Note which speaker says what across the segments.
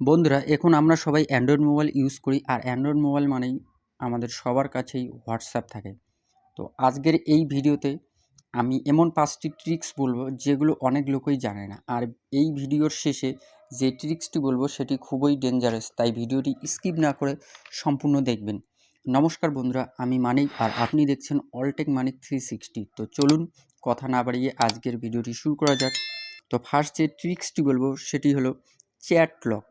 Speaker 1: বন্ধুরা, এখন আমরা সবাই অ্যান্ড্রয়েড মোবাইল ইউজ করি, আর অ্যান্ড্রয়েড মোবাইল মানেই আমাদের সবার কাছেই হোয়াটসঅ্যাপ থাকে। তো আজকের এই ভিডিওতে আমি এমন 5টি ট্রিক্স বলবো যেগুলো অনেক লোকই জানে না, আর এই ভিডিওর শেষে যে ট্রিক্সটি বলবো সেটি খুবই ডেঞ্জারাস, তাই ভিডিওটি স্কিপ না করে সম্পূর্ণ দেখবেন। নমস্কার বন্ধুরা, আমি মানিক আর আপনি দেখছেন অলটেক মানিক 360। তো চলুন কথা না বাড়িয়ে আজকের ভিডিওটি শুরু করা যাক। তো ফার্স্ট যে ট্রিক্সটি বলবো সেটি হলো চ্যাট লক।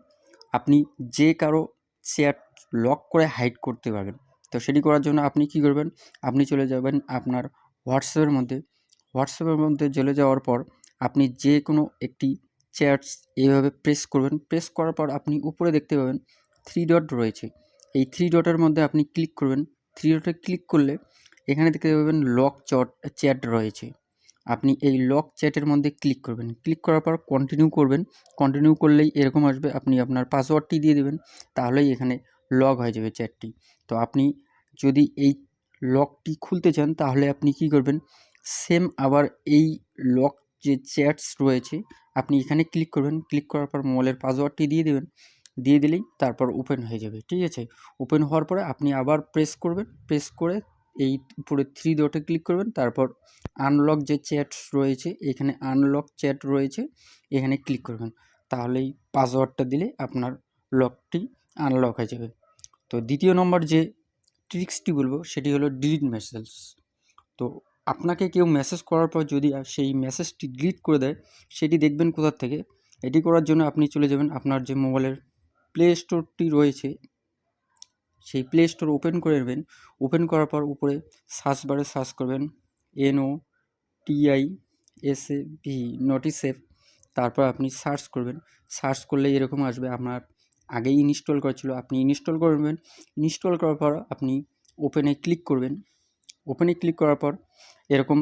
Speaker 1: আপনি যে কারো চ্যাট লক করে হাইড করতে পারবেন। তো সেটি করার জন্য আপনি কী করবেন, আপনি চলে যাবেন আপনার হোয়াটসঅ্যাপের মধ্যে চলে যাওয়ার পর আপনি যে কোনো একটি চ্যাটস এইভাবে প্রেস করবেন। প্রেস করার পর আপনি উপরে দেখতে পাবেন 3 ডট রয়েছে। এই 3 ডটের মধ্যে আপনি ক্লিক করবেন। 3 ডটে ক্লিক করলে এখানে দেখতে পাবেন লক চ্যাট রয়েছে। আপনি এই লক চ্যাটের মধ্যে ক্লিক করবেন। ক্লিক করার পর কন্টিনিউ করবেন। কন্টিনিউ করলেই এরকম আসবে, আপনি আপনার পাসওয়ার্ডটি দিয়ে দেবেন, তাহলেই এখানে লক হয়ে যাবে চ্যাটটি। তো আপনি যদি এই লকটি খুলতে চান তাহলে আপনি কী করবেন, সেম আবার এই লক যে চ্যাটস রয়েছে আপনি এখানে ক্লিক করবেন। ক্লিক করার পর মোবাইলের পাসওয়ার্ডটি দিয়ে দেবেন। দিয়ে দিলেই তারপর ওপেন হয়ে যাবে, ঠিক আছে? ওপেন হওয়ার পরে আপনি আবার প্রেস করবেন। প্রেস করে এই উপরে 3 ডটে ক্লিক করবেন। তারপর আনলক যে চ্যাট রয়েছে, এখানে আনলক চ্যাট রয়েছে, এখানে ক্লিক করবেন। তাহলেই পাসওয়ার্ডটা দিলে আপনার লকটি আনলক হয়ে যাবে। তো দ্বিতীয় নম্বর যে ট্রিক্সটি বলবো সেটি হলো ডিলিট মেসেজ। তো আপনাকে কেউ মেসেজ করার পর যদি সেই মেসেজটি ডিলিট করে দেয়, সেটি দেখবেন কোথার থেকে। এটি করার জন্য আপনি চলে যাবেন আপনার যে মোবাইলের প্লে স্টোরটি রয়েছে, সেই প্লে স্টোর ওপেন করে নেবেন। ওপেন করার পর উপরে সার্চ বারে সার্চ করবেন NOTISAVE, নোটিসেভ। তারপর আপনি সার্চ করবেন। সার্চ করলে এরকম আসবে, আপনার আগেই ইনস্টল করা ছিল, আপনি ইনস্টল করবেন। ইনস্টল করার পর আপনি ওপেনে ক্লিক করবেন। ওপেনে ক্লিক করার পর এরকম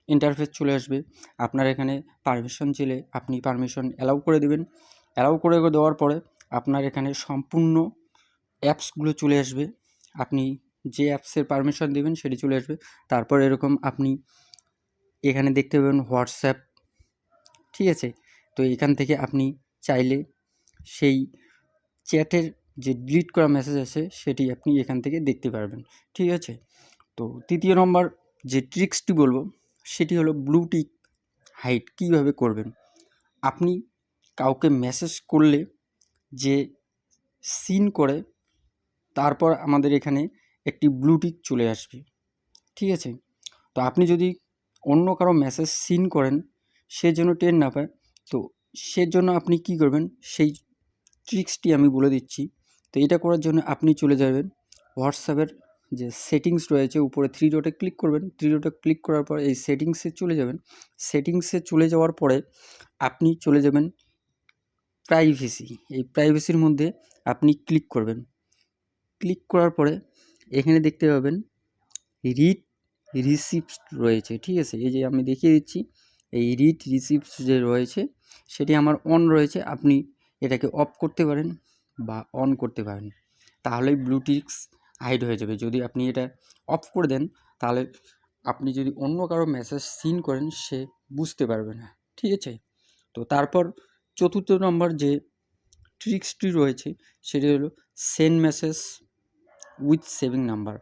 Speaker 1: ইন্টারফেস চলে আসবে। আপনার এখানে পারমিশন চাইলে আপনি পারমিশন অ্যালাউ করে দেবেন। অ্যালাউ করে দেওয়ার পরে আপনার এখানে সম্পূর্ণ অ্যাপসগুলো চলে আসবে। আপনি যে অ্যাপসের পারমিশন দেবেন সেটি চলে আসবে। তারপর এরকম আপনি এখানে দেখতে পাবেন হোয়াটসঅ্যাপ, ঠিক আছে? তো এখান থেকে আপনি চাইলে সেই চ্যাটের যে ডিলিট করা মেসেজ আছে সেটি আপনি এখান থেকে দেখতে পারবেন, ঠিক আছে? তো তৃতীয় নম্বর যে ট্রিক্সটি বলবো সেটি হলো ব্লু টিক হাইড কীভাবে করবেন। আপনি কাউকে মেসেজ করলে যে সিন করে, তারপর আমাদের এখানে একটি ব্লু টিক চলে আসবে, ঠিক আছে? তো আপনি যদি অন্য কারো মেসেজ সিন করেন, সে যেন টের না পায়, তো সেজন্য আপনি কী করবেন সেই ট্রিক্সটি আমি বলে দিচ্ছি। তো এটা করার জন্য আপনি চলে যাবেন হোয়াটসঅ্যাপের যে সেটিংস রয়েছে, উপরে 3 ডটে ক্লিক করবেন। 3 ডটে ক্লিক করার পর এই সেটিংসে চলে যাবেন। সেটিংসে চলে যাওয়ার পরে আপনি চলে যাবেন প্রাইভেসি। এই প্রাইভেসির মধ্যে আপনি ক্লিক করবেন। ক্লিক করার পরে এখানে দেখতে পাবেন রিড রিসিপ্টস রয়েছে, ঠিক আছে? এই যে আমি দেখিয়ে দিচ্ছি, এই রিড রিসিপ্টস যে রয়েছে সেটি আমার অন রয়েছে। আপনি এটাকে অফ করতে পারেন বা অন করতে পারেন, তাহলেই ব্লু টিক্স হাইড হয়ে যাবে। যদি আপনি এটা অফ করে দেন তাহলে আপনি যদি অন্য কারো মেসেজ সিন করেন সে বুঝতে পারবে না, ঠিক আছে? তো তারপর চতুর্থ নম্বর যে ট্রিক্সটি রয়েছে সেটি হলো send message with saving number.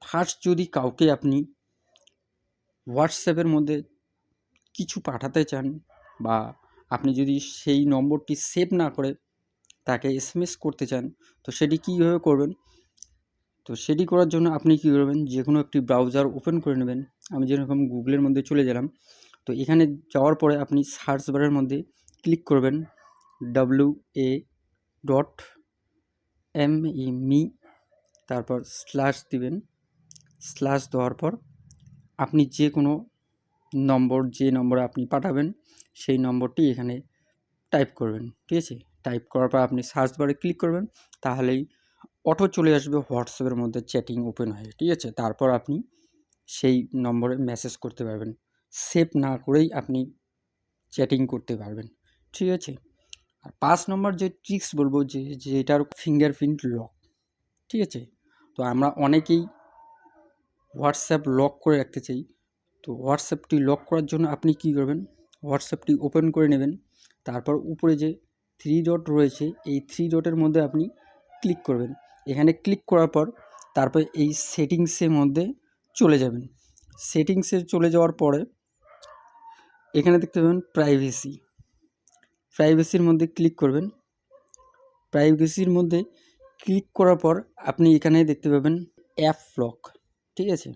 Speaker 1: First যদি কাউকে আপনি হোয়াটসঅ্যাপের মধ্যে কিছু পাঠাতে চান, বা আপনি যদি সেই নম্বরটি সেভ না করে তাকে SMS করতে চান, তো সেটি কীভাবে করবেন? তো সেটি করার জন্য আপনি কী করবেন, যে কোনো একটি ব্রাউজার ওপেন করে নেবেন। আমি যেরকম গুগলের মধ্যে চলে গেলাম। তো এখানে যাওয়ার পরে আপনি সার্চ বারের মধ্যে ক্লিক করবেন WA.ME, তারপর স্ল্যাশ দিবেন। স্ল্যাশ দেওয়ার পর আপনি যে কোনো নম্বর, যে নম্বরে আপনি পাঠাবেন সেই নম্বরটি এখানে টাইপ করবেন, ঠিক আছে? টাইপ করার পর আপনি সার্চ বারে ক্লিক করবেন, তাহলেই অটো চলে আসবে হোয়াটসঅ্যাপের মধ্যে চ্যাটিং ওপেন হয়ে, ঠিক আছে? তারপর আপনি সেই নম্বরে মেসেজ করতে পারবেন। সেভ না করেই আপনি চ্যাটিং করতে পারবেন, ঠিক আছে? আর 5 নম্বর যে ট্রিক্স বলবো যেটার ফিঙ্গারপ্রিন্ট লক, ঠিক আছে? তো আমরা অনেকেই হোয়াটসঅ্যাপ লক করে রাখতে চাই। তো হোয়াটসঅ্যাপটি লক করার জন্য আপনি কী করবেন, হোয়াটসঅ্যাপটি ওপেন করে নেবেন। তারপর উপরে যে থ্রি ডট রয়েছে, এই থ্রি ডটের মধ্যে আপনি ক্লিক করবেন। এখানে ক্লিক করার পর তারপর এই সেটিংসের মধ্যে চলে যাবেন। সেটিংসে চলে যাওয়ার পরে এখানে দেখতে পাবেন প্রাইভেসির মধ্যে ক্লিক করবেন। প্রাইভেসির মধ্যে ক্লিক করার পর আপনি এখানে দেখতে পাবেন অ্যাপ লক, ঠিক আছে।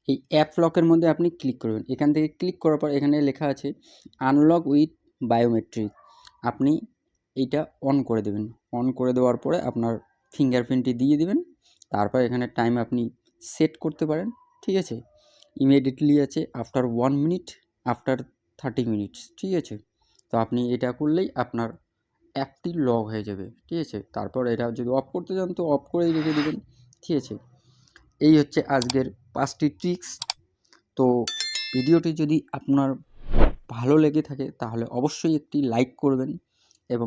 Speaker 1: এই অ্যাপ লকের মধ্যে আপনি ক্লিক করবেন। এখান থেকে ক্লিক করার পর এখানে লেখা আছে আনলক উইথ বায়োমেট্রিক, আপনি এইটা অন করে দেবেন। অন করে দেওয়ার পরে আপনার ফিঙ্গারপ্রিন্টটি দিয়ে দেবেন। তারপর এখানে টাইম আপনি সেট করতে পারেন, ঠিক আছে। ইমিডিয়েটলি আছে আফটার 1 মিনিট, আফটার 30 মিনিটস, ঠিক আছে। তো আপনি এটা করলেই আপনার অ্যাপটি লক হয়ে যাবে, ঠিক আছে। তারপর এটা যদি অফ করতে চান তো অফ করেই রেখে দেবেন, ঠিক আছে। এই হচ্ছে আজকের 5টি ট্রিক্স। তো ভিডিওটি যদি আপনার ভালো লেগে থাকে তাহলে অবশ্যই একটি লাইক করবেন।